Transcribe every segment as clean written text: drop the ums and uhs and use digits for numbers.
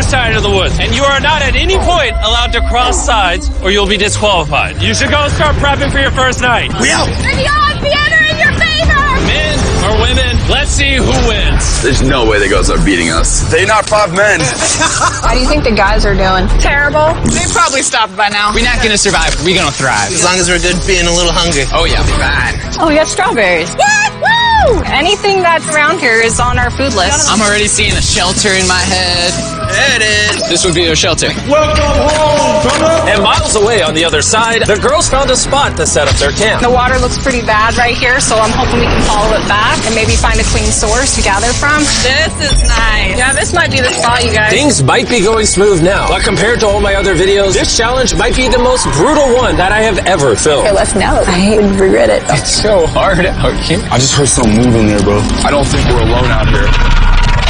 side of the woods, and you are not at any point allowed to cross sides or you'll be disqualified. You should go start prepping for your first night. We out! And the odds be ever in your favor! Men or women, let's see who wins. There's no way the girls are beating us. They're not 5 men. How do you think the guys are doing? Terrible. They probably stopped by now. We're not gonna survive. We're gonna thrive. As long as we're good being a little hungry. Oh yeah, fine. Oh, we got strawberries. What? Woo! Anything that's around here is on our food list. I'm already seeing a shelter in my head. There it is. This would be a shelter. And miles away on the other side, the girls found a spot to set up their camp. The water looks pretty bad right here, so I'm hoping we can follow it back and maybe find a clean source to gather from. This is nice. Yeah, this might be the spot, you guys. Things might be going smooth now, but compared to all my other videos, this challenge might be the most brutal one that I have ever filmed. Okay, let's know. I would regret it. It's so hard out here. I just heard something moving there, bro. I don't think we're alone out here.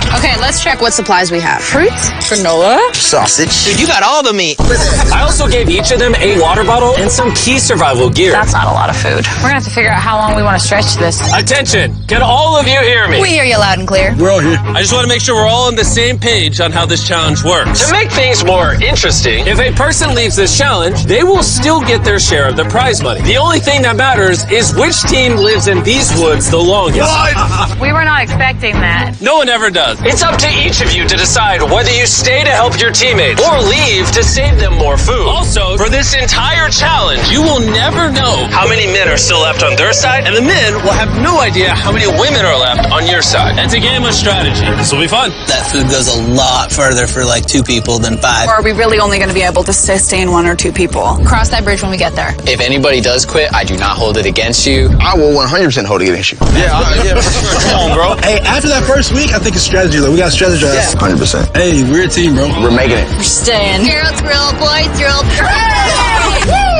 Okay, let's check what supplies we have. Fruits, granola, Sausage. Dude, you got all the meat. I also gave each of them a water bottle and some key survival gear. That's not a lot of food. We're gonna have to figure out how long we want to stretch this. Attention! Can all of you hear me? We hear you loud and clear. We're all here. I just want to make sure we're all on the same page on how this challenge works. To make things more interesting, if a person leaves this challenge, they will still get their share of the prize money. The only thing that matters is which team lives in these woods the longest. We were not expecting that. No one ever does. It's up to each of you to decide whether you stay to help your teammates or leave to save them more food. Also, for this entire challenge, you will never know how many men are still left on their side, and the men will have no idea how many women are left on your side. It's a game of strategy. This will be fun. That food goes a lot further for like 2 people than 5. Or are we really only going to be able to sustain 1 or 2 people? Cross that bridge when we get there. If anybody does quit, I do not hold it against you. I will 100% hold it against you. Yeah, for sure. Come on, bro. Hey, after that first week, I think it's strategy. Like, we got to strategize. 100%. Hey, we're a team, bro. We're making it. We're staying. Girls, girl, boys, girl.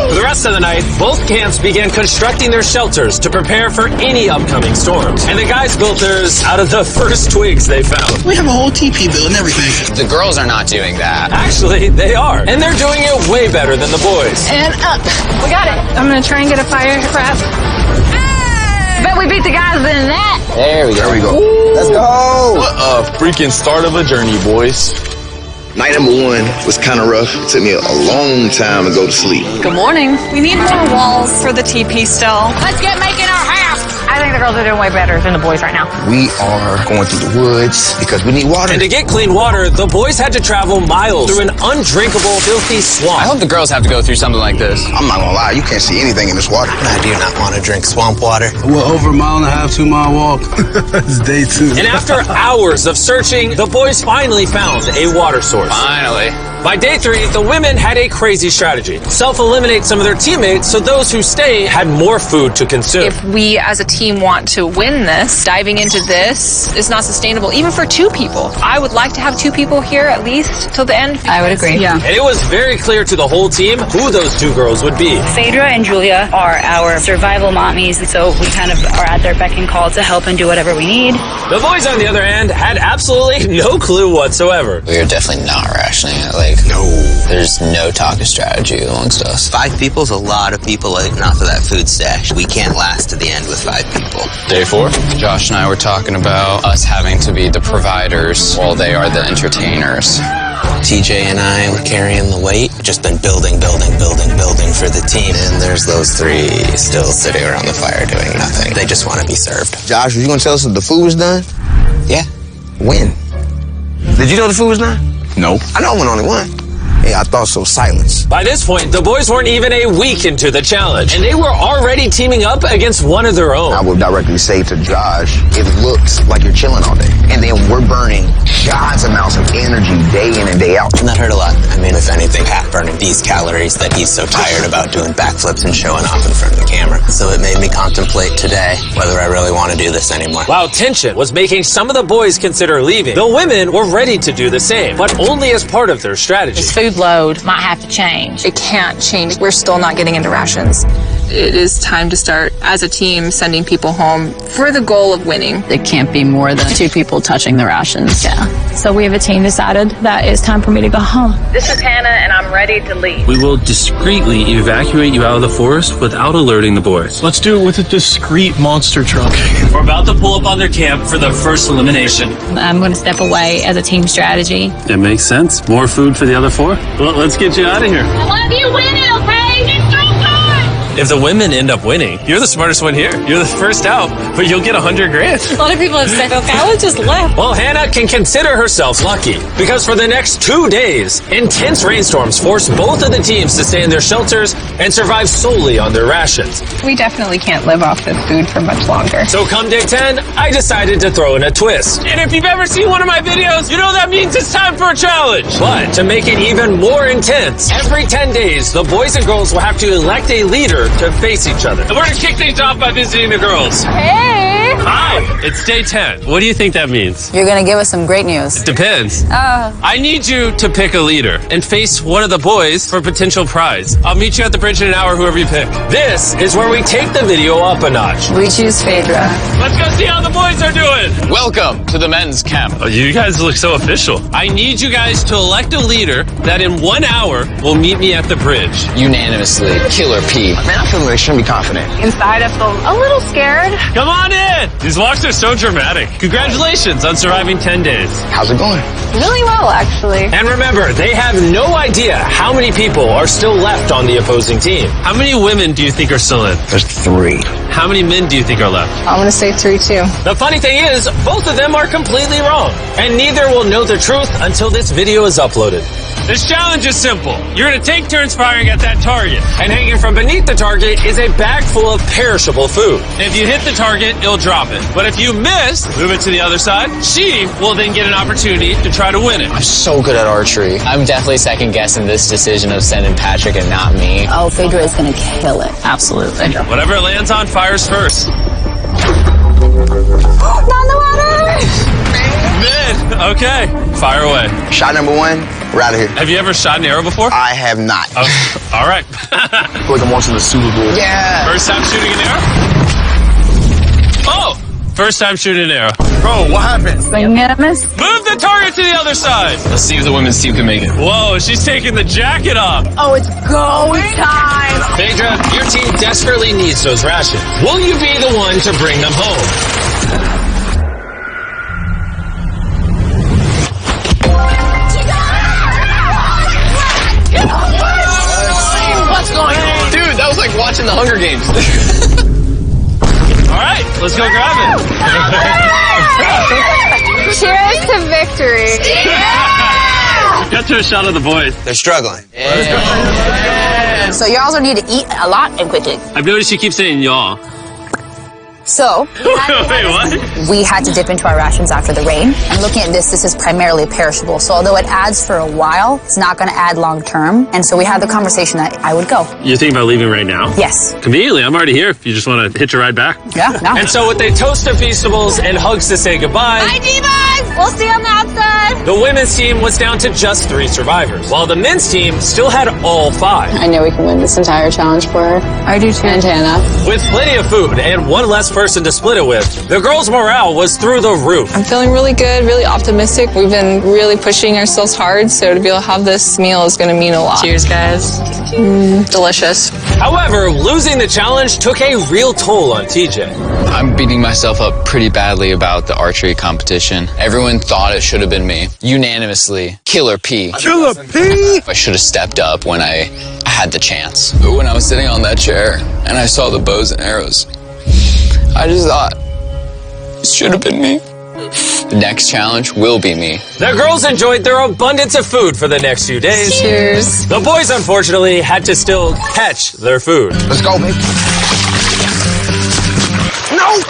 For the rest of the night, both camps began constructing their shelters to prepare for any upcoming storms. And the guys built theirs out of the first twigs they found. We have a whole TP build and everything. The girls are not doing that. Actually, they are. And they're doing it way better than the boys. And up. We got it. I'm going to try and get a fire craft. Bet we beat the guys in that. There we go. There we go. Let's go. What a freaking start of a journey, boys. Night number 1 was kind of rough. It took me a long time to go to sleep. Good morning. We need more walls for the TP still. Let's get making our house. I think the girls are doing way better than the boys right now. We are going through the woods because we need water. And to get clean water, the boys had to travel miles through an undrinkable, filthy swamp. I hope the girls have to go through something like this. I'm not gonna lie, you can't see anything in this water. I do not want to drink swamp water. We're over a 1.5 2 mile walk. It's day 2. And after hours of searching, the boys finally found a water source. Finally. By day 3, the women had a crazy strategy. Self-eliminate some of their teammates so those who stay had more food to consume. If we as a team want to win this, diving into this is not sustainable, even for 2 people. I would like to have 2 people here at least till the end. I would agree. Yeah. And it was very clear to the whole team who those 2 girls would be. Phaedra and Julia are our survival mommies, so we kind of are at their beck and call to help and do whatever we need. The boys, on the other hand, had absolutely no clue whatsoever. We are definitely not rationing it. No. There's no talk of strategy amongst us. 5 people is a lot of people eating off of that food stash. We can't last to the end with 5 people. Day 4, Josh and I were talking about us having to be the providers while they are the entertainers. TJ and I were carrying the weight. Just been building for the team. And there's those 3 still sitting around the fire doing nothing. They just want to be served. Josh, were you gonna tell us if the food was done? Yeah. When? Did you know the food was done? No. I know I went only one. Yeah, I thought so. Silence. By this point, the boys weren't even a week into the challenge, and they were already teaming up against one of their own. I will directly say to Josh, it looks like you're chilling all day. And then we're burning God's amounts of energy day in and day out. And that hurt a lot. I mean, if anything, Pat burning these calories that he's so tired about doing backflips and showing off in front of the camera. So it made me contemplate today whether I really want to do this anymore. While tension was making some of the boys consider leaving, the women were ready to do the same, but only as part of their strategy. This food load might have to change. It can't change. We're still not getting into rations. it is time to start, as a team, sending people home for the goal of winning. It can't be more than 2 people touching the rations. Yeah. So we have a team decided that it's time for me to go home. This is Hannah, and I'm ready to leave. We will discreetly evacuate you out of the forest without alerting the boys. Let's do it with a discreet monster truck. We're about to pull up on their camp for the first elimination. I'm going to step away as a team strategy. It makes sense. More food for the other 4? Well, let's get you out of here. I love you winning, okay? It's so good! If the women end up winning, you're the smartest one here. You're the first out, but you'll get $100,000. A lot of people have said, okay, I would just left. Well, Hannah can consider herself lucky because for the next 2 days, intense rainstorms forced both of the teams to stay in their shelters and survive solely on their rations. We definitely can't live off this food for much longer. So come day 10, I decided to throw in a twist. And if you've ever seen one of my videos, you know that means it's time for a challenge. But to make it even more intense, every 10 days, the boys and girls will have to elect a leader to face each other. And we're gonna kick things off by visiting the girls. Hey! Hi, it's day 10. What do you think that means? You're going to give us some great news. Depends. I need you to pick a leader and face one of the boys for a potential prize. I'll meet you at the bridge in an hour, whoever you pick. This is where we take the video up a notch. We choose Phaedra. Let's go see how the boys are doing. Welcome to the men's camp. Oh, you guys look so official. I need you guys to elect a leader that in 1 hour will meet me at the bridge. Unanimously, Killer P. Man, I feel extremely confident. Inside, I feel a little scared. Come on in. These walks are so dramatic. Congratulations on surviving 10 days. How's it going? Really well, actually. And remember, they have no idea how many people are still left on the opposing team. How many women do you think are still in? There's 3. How many men do you think are left? I'm gonna say 3, too. The funny thing is, both of them are completely wrong. And neither will know the truth until this video is uploaded. This challenge is simple. You're gonna take turns firing at that target. And hanging from beneath the target is a bag full of perishable food. If you hit the target, it'll drop it. But if you miss, move it to the other side. She will then get an opportunity to try to win it. I'm so good at archery. I'm definitely second guessing this decision of sending Patrick and not me. Oh, Phaedra is going to kill it. Absolutely. Whatever it lands on fires first. Men! Okay, fire away. Shot number 1, we're out of here. Have you ever shot an arrow before? I have not. Oh, all right. I feel like I'm watching the Super Bowl. Yeah. First time shooting an arrow? Oh! First time shooting an arrow. Bro, what happened? Move the target to the other side. Let's see if the women's team can make it. Whoa, she's taking the jacket off. Oh, it's go time. Phaedra, your team desperately needs those rations. Will you be the one to bring them home? What's going on? Dude, that was like watching the Hunger Games. All right, let's go grab it. Cheers to victory. Got to a shot of the boys. They're struggling. So y'all need to eat a lot and quickly. I've noticed you keep saying y'all. So Wait, what? we had to dip into our rations after the rain. And looking at this is primarily perishable. So although it adds for a while, it's not going to add long term. And so we had the conversation that I would go. You're thinking about leaving right now? Yes. Conveniently, I'm already here if you just want to hitch a ride back. Yeah. No. And so with a toast of Feastables and hugs to say goodbye, Bye, Divas! We'll see you on the outside! the women's team was down to just 3 survivors, while the men's team still had all 5. I know we can win this entire challenge for her. I do too. And Hannah. With plenty of food and one less person to split it with, the girls' morale was through the roof. I'm feeling really good, really optimistic. We've been really pushing ourselves hard, so to be able to have this meal is going to mean a lot. Cheers, guys. Delicious. However, losing the challenge took a real toll on TJ. I'm beating myself up pretty badly about the archery competition. Everyone thought it should have been me. Unanimously, Killer P. Killer P! I should have stepped up when I had the chance. But when I was sitting on that chair and I saw the bows and arrows, I just thought, it should have been me. The next challenge will be me. The girls enjoyed their abundance of food for the next few days. Cheers. The boys, unfortunately, had to still catch their food. Let's go, baby. No!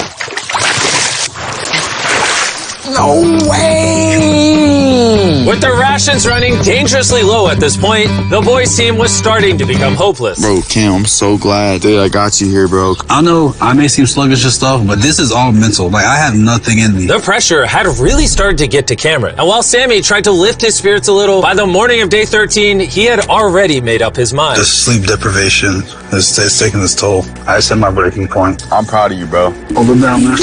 No way! With With their rations running dangerously low at this point, the boys' team was starting to become hopeless. Bro, Cam, I'm so glad that I got you here, bro. I know I may seem sluggish and stuff, but this is all mental. Like, I have nothing in me. The pressure had really started to get to Cameron. And while Sammy tried to lift his spirits a little, by the morning of day 13, he had already made up his mind. The sleep deprivation is taking its toll. I just hit my breaking point. I'm proud of you, bro. Hold it down, man.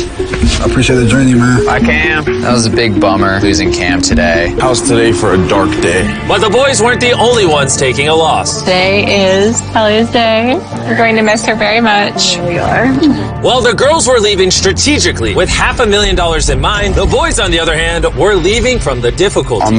I appreciate the journey, man. Bye, Cam. That was a big bummer losing Cam today. How's today for a dark day? But the boys weren't the only ones taking a loss. Today is Ellie's day. We're going to miss her very much. We are. While the girls were leaving strategically with $500,000 in mind, the boys, on the other hand, were leaving from the difficulty.